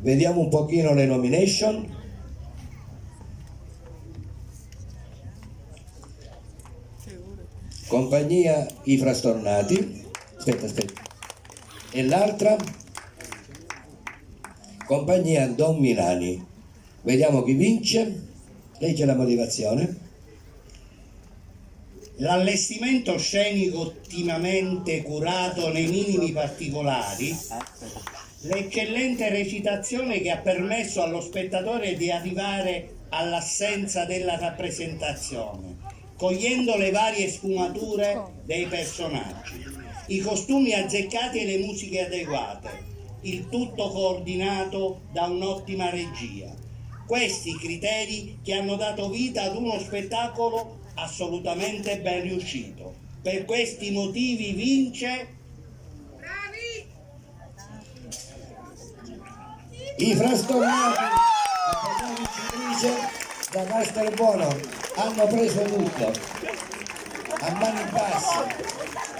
Vediamo un pochino le nomination. Compagnia I Frastornati, aspetta, e l'altra compagnia Don Milani. Vediamo chi vince. Legge la motivazione. L'allestimento scenico ottimamente curato nei minimi particolari, l'eccellente recitazione che ha permesso allo spettatore di arrivare all'assenza della rappresentazione, cogliendo le varie sfumature dei personaggi, i costumi azzeccati e le musiche adeguate, il tutto coordinato da un'ottima regia. Questi criteri che hanno dato vita ad uno spettacolo assolutamente ben riuscito. Per questi motivi vince I Frastornati, la vincitrice da Master Buono. Hanno preso tutto a mani basse.